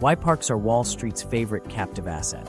Why parks are Wall Street's favorite captive asset.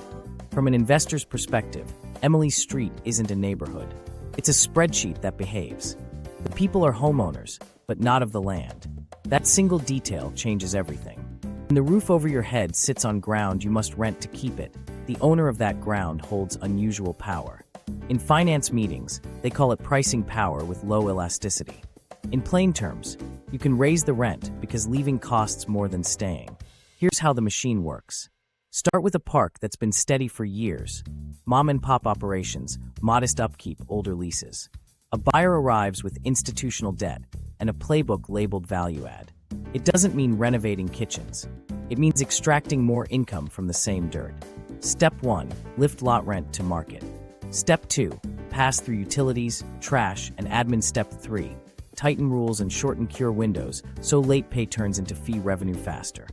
From an investor's perspective, Emily Street isn't a neighborhood. It's a spreadsheet that behaves. The people are homeowners, but not of the land. That single detail changes everything. When the roof over your head sits on ground you must rent to keep it, the owner of that ground holds unusual power. In finance meetings, they call it pricing power with low elasticity. In plain terms, you can raise the rent because leaving costs more than staying. Here's how the machine works. Start with a park that's been steady for years. Mom and pop operations, modest upkeep, older leases. A buyer arrives with institutional debt and a playbook labeled value add. It doesn't mean renovating kitchens. It means extracting more income from the same dirt. Step 1, lift lot rent to market. Step 2, pass through utilities, trash, and admin. Step 3, tighten rules and shorten cure windows so late pay turns into fee revenue faster.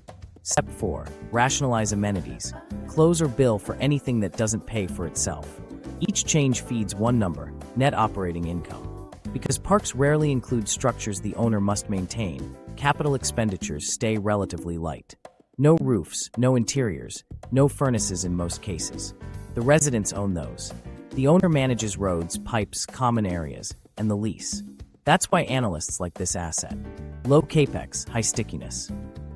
Step 4, rationalize amenities. Close or bill for anything that doesn't pay for itself. Each change feeds one number, net operating income. Because parks rarely include structures the owner must maintain, capital expenditures stay relatively light. No roofs, no interiors, no furnaces in most cases. The residents own those. The owner manages roads, pipes, common areas, and the lease. That's why analysts like this asset. Low capex, high stickiness.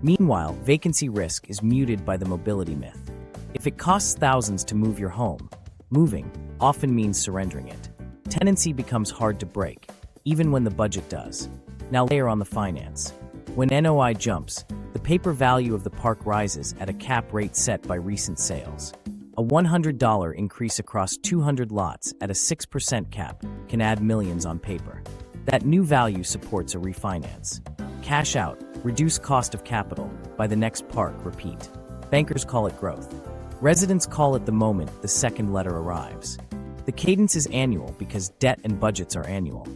Meanwhile, vacancy risk is muted by the mobility myth. If it costs thousands to move your home, moving often means surrendering it. Tenancy becomes hard to break, even when the budget does. Now layer on the finance. When NOI jumps, the paper value of the park rises at a cap rate set by recent sales. A $100 increase across 200 lots at a 6% cap can add millions on paper. That new value supports a refinance. Cash out, reduce cost of capital, by the next park, repeat. Bankers call it growth. Residents call it the moment the second letter arrives. The cadence is annual because debt and budgets are annual.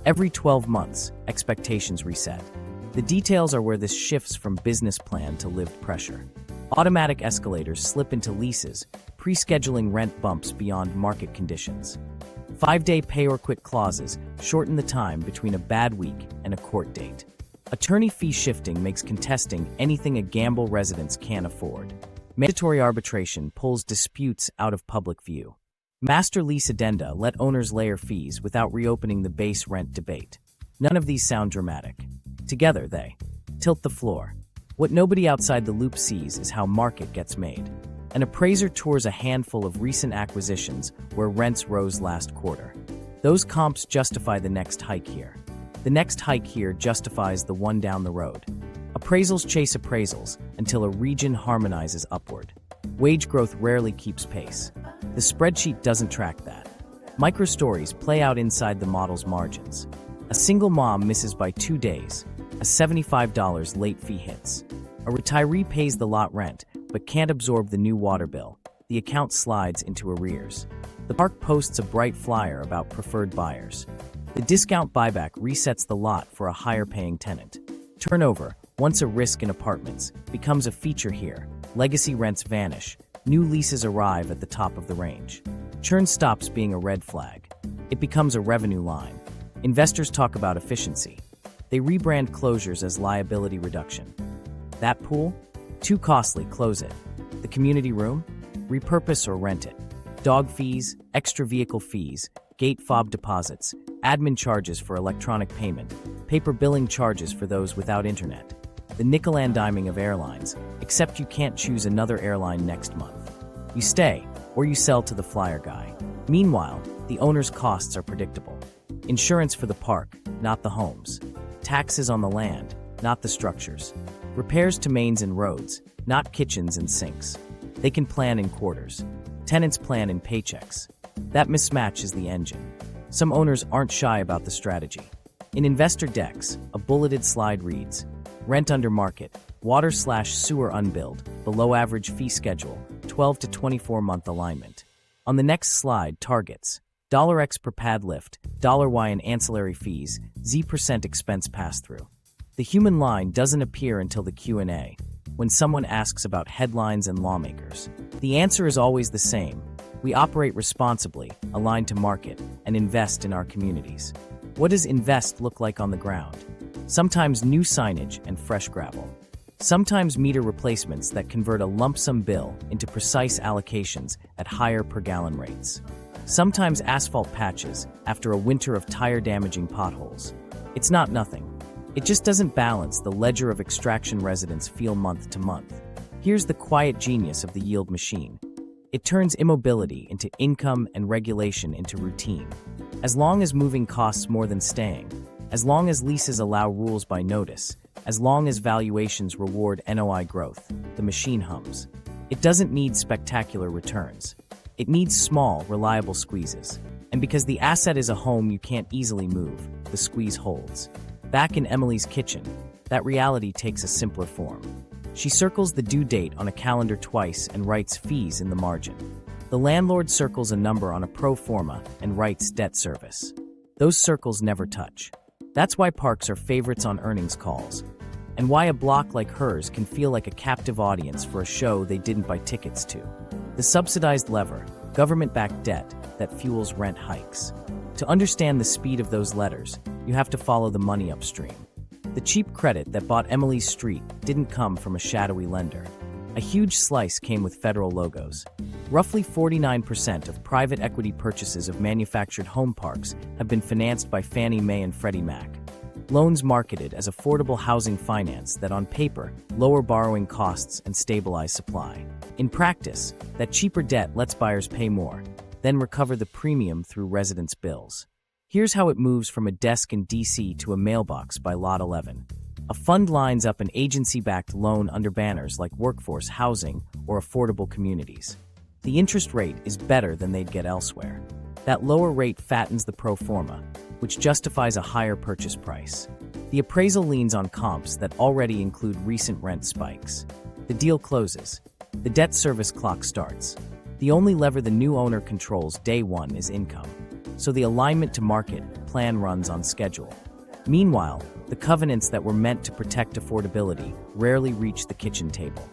Every 12 months, expectations reset. The details are where this shifts from business plan to lived pressure. Automatic escalators slip into leases, pre-scheduling rent bumps beyond market conditions. 5-day pay or quit clauses shorten the time between a bad week and a court date. Attorney fee shifting makes contesting anything a gamble residents can't afford. Mandatory arbitration pulls disputes out of public view. Master lease addenda let owners layer fees without reopening the base rent debate. None of these sound dramatic. Together, they tilt the floor. What nobody outside the loop sees is how market gets made. An appraiser tours a handful of recent acquisitions where rents rose last quarter. Those comps justify the next hike here. The next hike here justifies the one down the road. Appraisals chase appraisals until a region harmonizes upward. Wage growth rarely keeps pace. The spreadsheet doesn't track that. Microstories play out inside the model's margins. A single mom misses by 2 days. A $75 late fee hits. A retiree pays the lot rent, but can't absorb the new water bill. The account slides into arrears. The park posts a bright flyer about preferred buyers. The discount buyback resets the lot for a higher-paying tenant. Turnover, once a risk in apartments, becomes a feature here. Legacy rents vanish. New leases arrive at the top of the range. Churn stops being a red flag. It becomes a revenue line. Investors talk about efficiency. They rebrand closures as liability reduction. That pool? Too costly, close it. The community room? Repurpose or rent it. Dog fees, extra vehicle fees, gate fob deposits, admin charges for electronic payment, paper billing charges for those without internet. The nickel-and-diming of airlines, except you can't choose another airline next month. You stay, or you sell to the flyer guy. Meanwhile, the owner's costs are predictable. Insurance for the park, not the homes. Taxes on the land, not the structures. Repairs to mains and roads, not kitchens and sinks. They can plan in quarters. Tenants plan in paychecks. That mismatch is the engine. Some owners aren't shy about the strategy. In investor decks, a bulleted slide reads, rent under market, water/sewer unbilled, below average fee schedule, 12 to 24-month alignment. On the next slide, targets, $X per pad lift, $Y in ancillary fees, Z% expense pass-through. The human line doesn't appear until the Q&A, when someone asks about headlines and lawmakers. The answer is always the same. We operate responsibly, align to market, and invest in our communities. What does invest look like on the ground? Sometimes new signage and fresh gravel. Sometimes meter replacements that convert a lump sum bill into precise allocations at higher per gallon rates. Sometimes asphalt patches after a winter of tire-damaging potholes. It's not nothing. It just doesn't balance the ledger of extraction residents feel month to month. Here's the quiet genius of the yield machine. It turns immobility into income and regulation into routine. As long as moving costs more than staying, as long as leases allow rules by notice, as long as valuations reward NOI growth, the machine hums. It doesn't need spectacular returns. It needs small, reliable squeezes. And because the asset is a home you can't easily move, the squeeze holds. Back in Emily's kitchen, that reality takes a simpler form. She circles the due date on a calendar twice and writes fees in the margin. The landlord circles a number on a pro forma and writes debt service. Those circles never touch. That's why parks are favorites on earnings calls, and why a block like hers can feel like a captive audience for a show they didn't buy tickets to. The subsidized lever, government-backed debt that fuels rent hikes. To understand the speed of those letters, you have to follow the money upstream. The cheap credit that bought Emily's street didn't come from a shadowy lender. A huge slice came with federal logos. Roughly 49% of private equity purchases of manufactured home parks have been financed by Fannie Mae and Freddie Mac. Loans marketed as affordable housing finance that on paper lower borrowing costs and stabilize supply. In practice, that cheaper debt lets buyers pay more, then recover the premium through residents' bills. Here's how it moves from a desk in DC to a mailbox by Lot 11. A fund lines up an agency-backed loan under banners like workforce housing or affordable communities. The interest rate is better than they'd get elsewhere. That lower rate fattens the pro forma, which justifies a higher purchase price. The appraisal leans on comps that already include recent rent spikes. The deal closes. The debt service clock starts. The only lever the new owner controls day one is income. So the alignment to market plan runs on schedule. Meanwhile, the covenants that were meant to protect affordability rarely reach the kitchen table.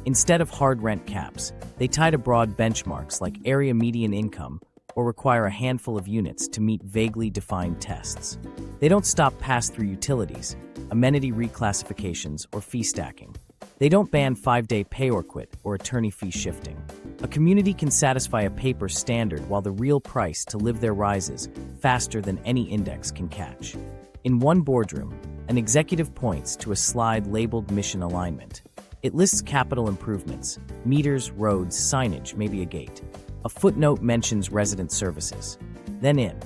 Instead of hard rent caps, they tie to broad benchmarks like area median income or require a handful of units to meet vaguely defined tests. They don't stop pass-through utilities, amenity reclassifications, or fee stacking. They don't ban 5-day pay or quit or attorney fee shifting. A community can satisfy a paper standard while the real price to live there rises faster than any index can catch. In one boardroom, an executive points to a slide labeled mission alignment. It lists capital improvements, meters, roads, signage, maybe a gate. A footnote mentions resident services. Then in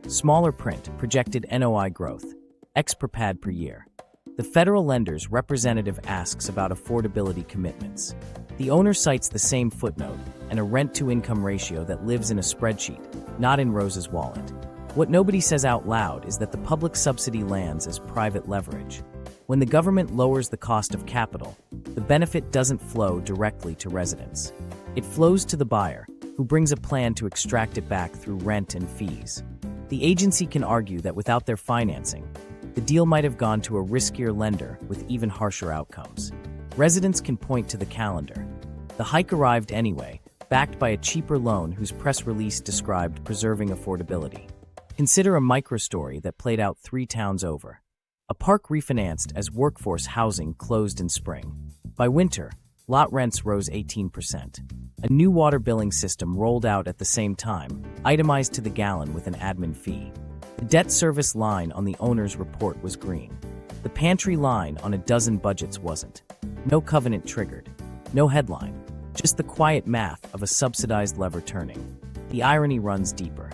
smaller print, projected NOI growth, X per pad per year. The federal lender's representative asks about affordability commitments. The owner cites the same footnote and a rent-to-income ratio that lives in a spreadsheet, not in Rose's wallet. What nobody says out loud is that the public subsidy lands as private leverage. When the government lowers the cost of capital, the benefit doesn't flow directly to residents. It flows to the buyer, who brings a plan to extract it back through rent and fees. The agency can argue that without their financing, the deal might have gone to a riskier lender with even harsher outcomes. Residents can point to the calendar. The hike arrived anyway, backed by a cheaper loan whose press release described preserving affordability. Consider a microstory that played out 3 towns over. A park refinanced as workforce housing closed in spring. By winter, lot rents rose 18%. A new water billing system rolled out at the same time, itemized to the gallon with an admin fee. The debt service line on the owner's report was green. The pantry line on a dozen budgets wasn't. No covenant triggered. No headline. Just the quiet math of a subsidized lever turning. The irony runs deeper.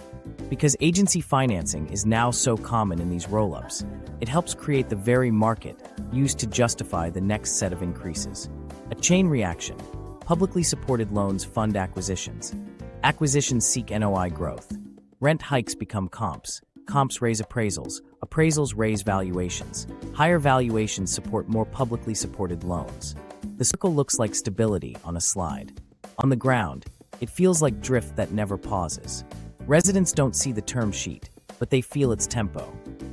Because agency financing is now so common in these roll-ups, it helps create the very market used to justify the next set of increases. A chain reaction. Publicly supported loans fund acquisitions. Acquisitions seek NOI growth. Rent hikes become comps. Comps raise appraisals. Appraisals raise valuations. Higher valuations support more publicly supported loans. The circle looks like stability on a slide. On the ground, it feels like drift that never pauses. Residents don't see the term sheet, but they feel its tempo.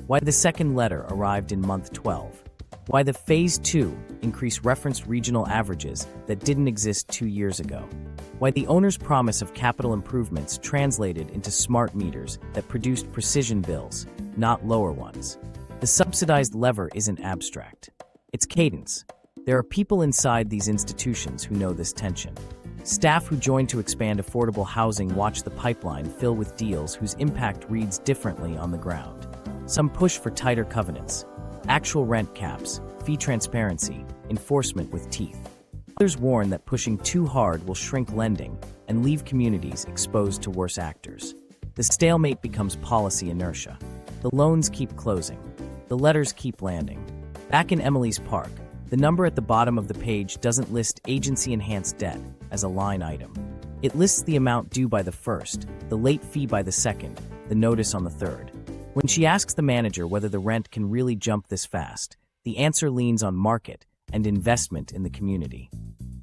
Why the second letter arrived in month 12. Why the Phase 2 increase referenced regional averages that didn't exist 2 years ago. Why the owner's promise of capital improvements translated into smart meters that produced precision bills, not lower ones. The subsidized lever isn't abstract. It's cadence. There are people inside these institutions who know this tension. Staff who join to expand affordable housing watch the pipeline fill with deals whose impact reads differently on the ground. Some push for tighter covenants, actual rent caps, fee transparency, enforcement with teeth. Others warn that pushing too hard will shrink lending and leave communities exposed to worse actors. The stalemate becomes policy inertia. The loans keep closing. The letters keep landing. Back in Emily's Park, the number at the bottom of the page doesn't list agency-enhanced debt as a line item. It lists the amount due by the first, the late fee by the second, the notice on the third. When she asks the manager whether the rent can really jump this fast, the answer leans on market and investment in the community.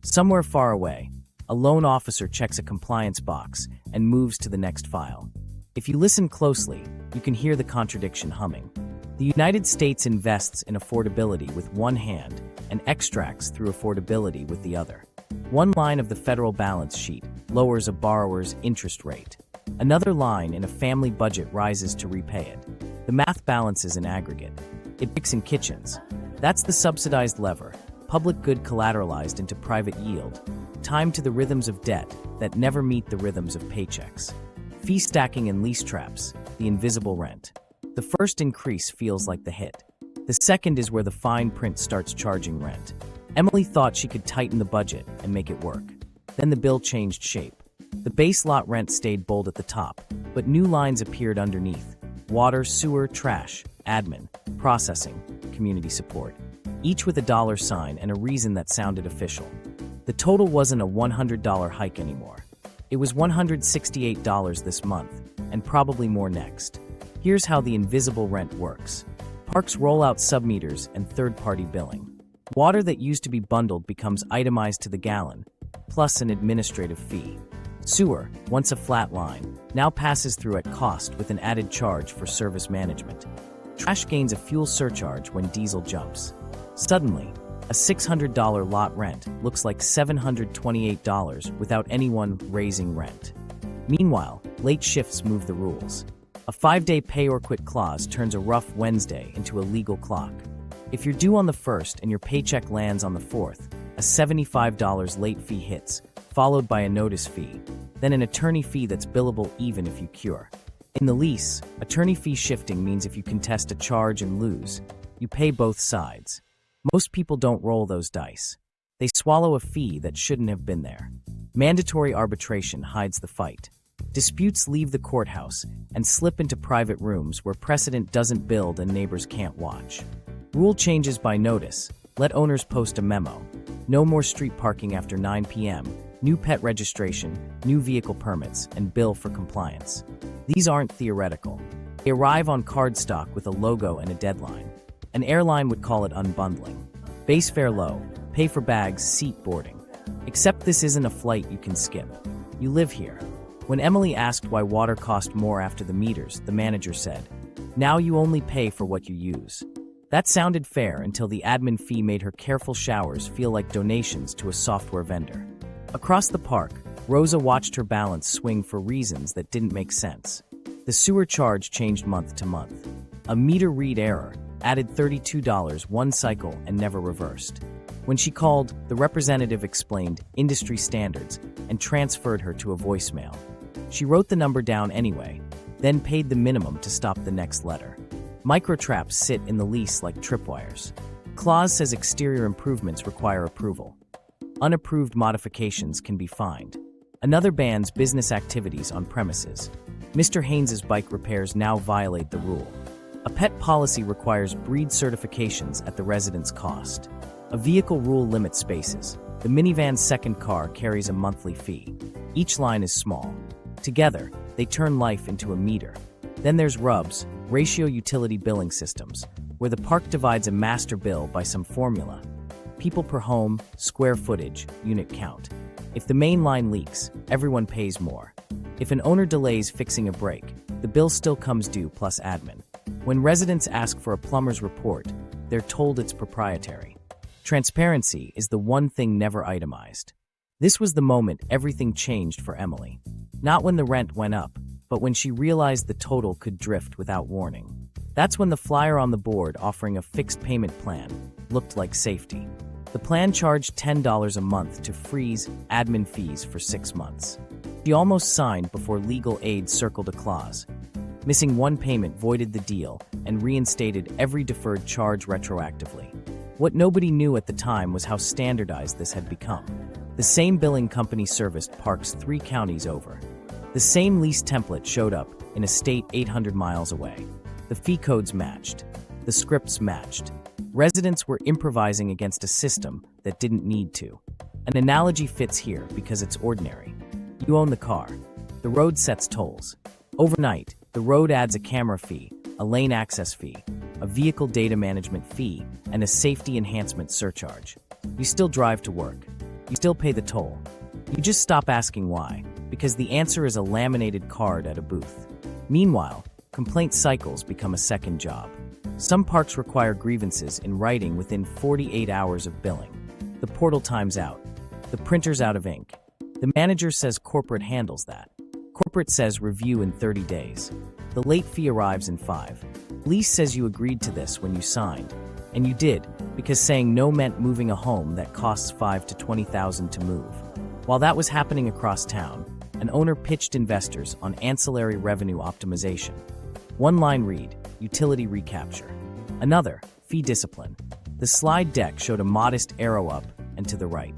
Somewhere far away, a loan officer checks a compliance box and moves to the next file. If you listen closely, you can hear the contradiction humming. The United States invests in affordability with one hand and extracts through affordability with the other. One line of the federal balance sheet lowers a borrower's interest rate. Another line in a family budget rises to repay it. The math balances in aggregate. It picks in kitchens. That's the subsidized lever, public good collateralized into private yield, timed to the rhythms of debt that never meet the rhythms of paychecks. Fee stacking and lease traps, the invisible rent. The first increase feels like the hit. The second is where the fine print starts charging rent. Emily thought she could tighten the budget and make it work. Then the bill changed shape. The base lot rent stayed bold at the top, but new lines appeared underneath. Water, sewer, trash, admin, processing, community support. Each with a dollar sign and a reason that sounded official. The total wasn't a $100 hike anymore. It was $168 this month, and probably more next. Here's how the invisible rent works. Parks roll out submeters and third-party billing. Water that used to be bundled becomes itemized to the gallon, plus an administrative fee. Sewer, once a flat line, now passes through at cost with an added charge for service management. Trash gains a fuel surcharge when diesel jumps. Suddenly, a $600 lot rent looks like $728 without anyone raising rent. Meanwhile, late shifts move the rules. A 5-day pay-or-quit clause turns a rough Wednesday into a legal clock. If you're due on the 1st and your paycheck lands on the 4th, a $75 late fee hits, followed by a notice fee, then an attorney fee that's billable even if you cure. In the lease, attorney fee shifting means if you contest a charge and lose, you pay both sides. Most people don't roll those dice. They swallow a fee that shouldn't have been there. Mandatory arbitration hides the fight. Disputes leave the courthouse and slip into private rooms where precedent doesn't build and neighbors can't watch. Rule changes by notice. Let owners post a memo. No more street parking after 9 p.m., new pet registration, new vehicle permits, and bill for compliance. These aren't theoretical. They arrive on cardstock with a logo and a deadline. An airline would call it unbundling. Base fare low, pay for bags, seat boarding. Except this isn't a flight you can skip. You live here. When Emily asked why water cost more after the meters, the manager said, "Now you only pay for what you use." That sounded fair until the admin fee made her careful showers feel like donations to a software vendor. Across the park, Rosa watched her balance swing for reasons that didn't make sense. The sewer charge changed month to month. A meter read error added $32 one cycle and never reversed. When she called, the representative explained industry standards and transferred her to a voicemail. She wrote the number down anyway, then paid the minimum to stop the next letter. Microtraps sit in the lease like tripwires. Clause says exterior improvements require approval. Unapproved modifications can be fined. Another bans business activities on premises. Mr. Haynes's bike repairs now violate the rule. A pet policy requires breed certifications at the resident's cost. A vehicle rule limits spaces. The minivan's second car carries a monthly fee. Each line is small. Together, they turn life into a meter. Then there's RUBS, ratio utility billing systems, where the park divides a master bill by some formula. People per home, square footage, unit count. If the main line leaks, everyone pays more. If an owner delays fixing a break, the bill still comes due plus admin. When residents ask for a plumber's report, they're told it's proprietary. Transparency is the one thing never itemized. This was the moment everything changed for Emily. Not when the rent went up, but when she realized the total could drift without warning. That's when the flyer on the board offering a fixed payment plan looked like safety. The plan charged $10 a month to freeze admin fees for 6 months. She almost signed before legal aid circled a clause. Missing one payment voided the deal and reinstated every deferred charge retroactively. What nobody knew at the time was how standardized this had become. The same billing company serviced parks 3 counties over. The same lease template showed up in a state 800 miles away. The fee codes matched. The scripts matched. Residents were improvising against a system that didn't need to. An analogy fits here because it's ordinary. You own the car. The road sets tolls. Overnight, the road adds a camera fee, a lane access fee, a vehicle data management fee, and a safety enhancement surcharge. You still drive to work. You still pay the toll. You just stop asking why, because the answer is a laminated card at a booth. Meanwhile, complaint cycles become a second job. Some parks require grievances in writing within 48 hours of billing. The portal times out. The printer's out of ink. The manager says corporate handles that. Corporate says review in 30 days. The late fee arrives in 5. Lease says you agreed to this when you signed. And you did, because saying no meant moving a home that costs $5,000 to $20,000 to move. While that was happening across town, an owner pitched investors on ancillary revenue optimization. One line read, utility recapture. Another, fee discipline. The slide deck showed a modest arrow up and to the right.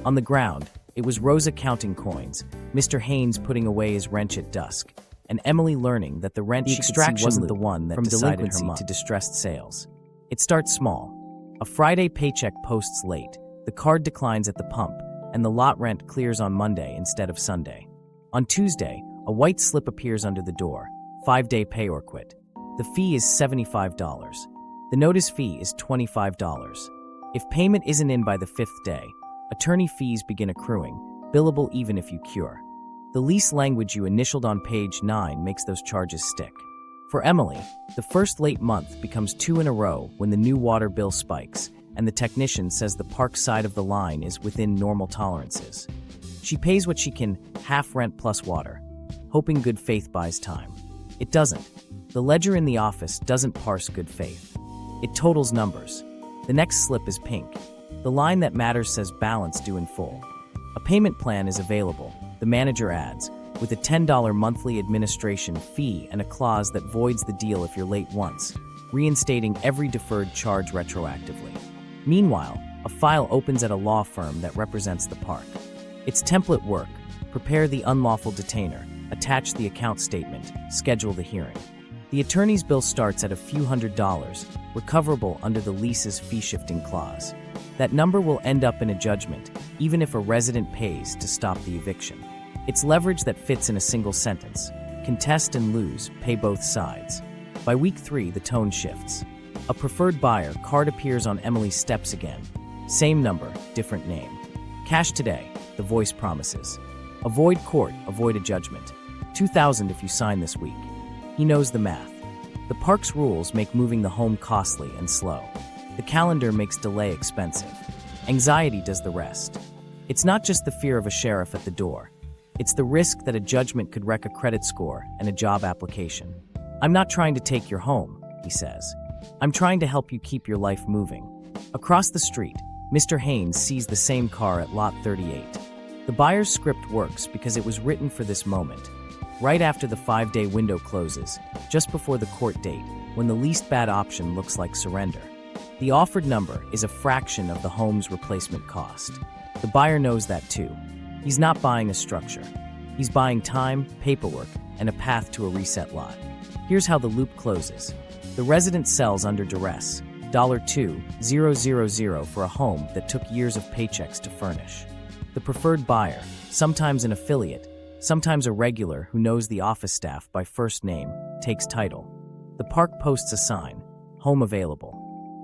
On the ground, it was Rosa counting coins, Mr. Haynes putting away his wrench at dusk, and Emily learning that the wrench extraction wasn't the one that decided her month to distressed sales. It starts small. A Friday paycheck posts late, the card declines at the pump, and the lot rent clears on Monday instead of Sunday. On Tuesday, a white slip appears under the door, 5-day pay or quit. The fee is $75. The notice fee is $25. If payment isn't in by the 5th day, attorney fees begin accruing, billable even if you cure. The lease language you initialed on page 9 makes those charges stick. For Emily, the first late month becomes 2 in a row when the new water bill spikes, and the technician says the park side of the line is within normal tolerances. She pays what she can, half rent plus water, hoping good faith buys time. It doesn't. The ledger in the office doesn't parse good faith. It totals numbers. The next slip is pink. The line that matters says balance due in full. A payment plan is available, the manager adds, with a $10 monthly administration fee and a clause that voids the deal if you're late once, reinstating every deferred charge retroactively. Meanwhile, a file opens at a law firm that represents the park. It's template work: prepare the unlawful detainer, attach the account statement, schedule the hearing. The attorney's bill starts at a few $100s, recoverable under the lease's fee-shifting clause. That number will end up in a judgment, even if a resident pays to stop the eviction. It's leverage that fits in a single sentence. Contest and lose, pay both sides. By week 3, the tone shifts. A preferred buyer card appears on Emily's steps again. Same number, different name. Cash today, the voice promises. Avoid court, avoid a judgment. $2,000 if you sign this week. He knows the math. The park's rules make moving the home costly and slow. The calendar makes delay expensive. Anxiety does the rest. It's not just the fear of a sheriff at the door. It's the risk that a judgment could wreck a credit score and a job application. I'm not trying to take your home, he says. I'm trying to help you keep your life moving. Across the street, Mr. Haynes sees the same car at lot 38. The buyer's script works because it was written for this moment. Right after the 5-day window closes, just before the court date, when the least bad option looks like surrender. The offered number is a fraction of the home's replacement cost. The buyer knows that too. He's not buying a structure. He's buying time, paperwork, and a path to a reset lot. Here's how the loop closes. The resident sells under duress, $2,000 for a home that took years of paychecks to furnish. The preferred buyer, sometimes an affiliate, sometimes a regular who knows the office staff by first name, takes title. The park posts a sign, home available.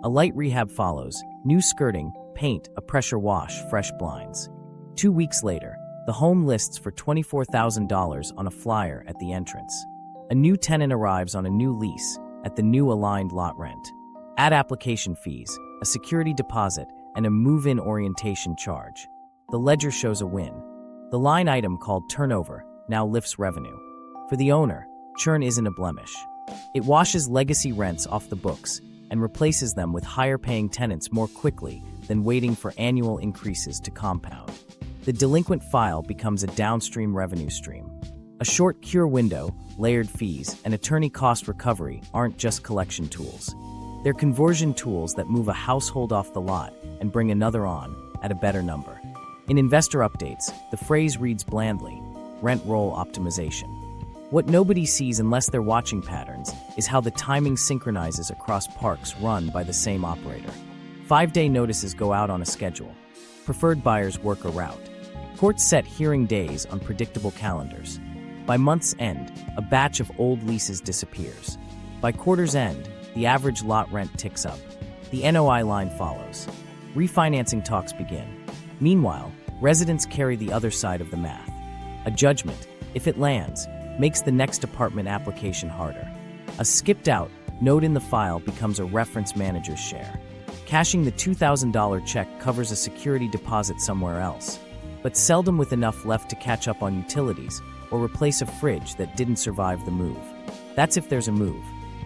A light rehab follows, new skirting, paint, a pressure wash, fresh blinds. 2 weeks later, the home lists for $24,000 on a flyer at the entrance. A new tenant arrives on a new lease at the new aligned lot rent. Add application fees, a security deposit, and a move-in orientation charge. The ledger shows a win. The line item called turnover now lifts revenue. For the owner, churn isn't a blemish. It washes legacy rents off the books and replaces them with higher-paying tenants more quickly than waiting for annual increases to compound. The delinquent file becomes a downstream revenue stream. A short cure window, layered fees, and attorney cost recovery aren't just collection tools. They're conversion tools that move a household off the lot and bring another on at a better number. In investor updates, the phrase reads blandly, rent roll optimization. What nobody sees unless they're watching patterns is how the timing synchronizes across parks run by the same operator. 5-day notices go out on a schedule. Preferred buyers work a route. Courts set hearing days on predictable calendars. By month's end, a batch of old leases disappears. By quarter's end, the average lot rent ticks up. The NOI line follows. Refinancing talks begin. Meanwhile, residents carry the other side of the math. A judgment, if it lands, makes the next apartment application harder. A skipped-out note in the file becomes a reference manager's share. Cashing the $2,000 check covers a security deposit somewhere else, but seldom with enough left to catch up on utilities or replace a fridge that didn't survive the move. That's if there's a move.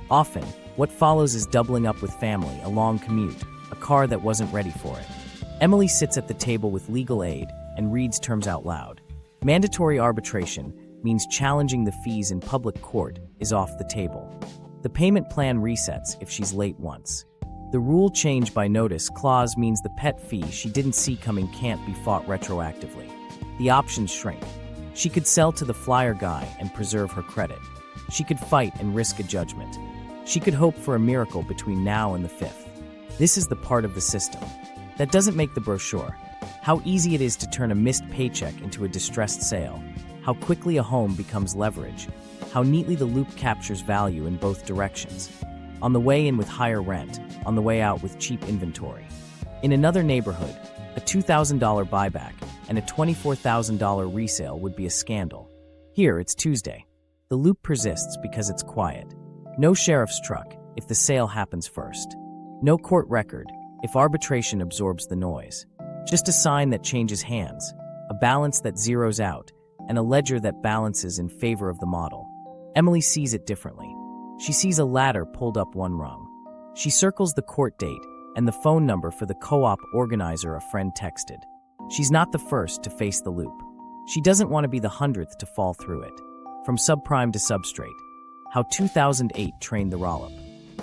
Often, what follows is doubling up with family, a long commute, a car that wasn't ready for it. Emily sits at the table with legal aid and reads terms out loud. Mandatory arbitration means challenging the fees in public court is off the table. The payment plan resets if she's late once. The rule change by notice clause means the pet fee she didn't see coming can't be fought retroactively. The options shrink. She could sell to the flyer guy and preserve her credit. She could fight and risk a judgment. She could hope for a miracle between now and the 5th. This is the part of the system that doesn't make the brochure. How easy it is to turn a missed paycheck into a distressed sale. How quickly a home becomes leverage. How neatly the loop captures value in both directions. On the way in with higher rent, on the way out with cheap inventory. In another neighborhood, a $2,000 buyback and a $24,000 resale would be a scandal. Here, it's Tuesday. The loop persists because it's quiet. No sheriff's truck if the sale happens first. No court record if arbitration absorbs the noise. Just a sign that changes hands, a balance that zeroes out, and a ledger that balances in favor of the model. Emily sees it differently. She sees a ladder pulled up one rung. She circles the court date and the phone number for the co-op organizer a friend texted. She's not the first to face the loop. She doesn't want to be the 100th to fall through it. From subprime to substrate. How 2008 trained the Rollop.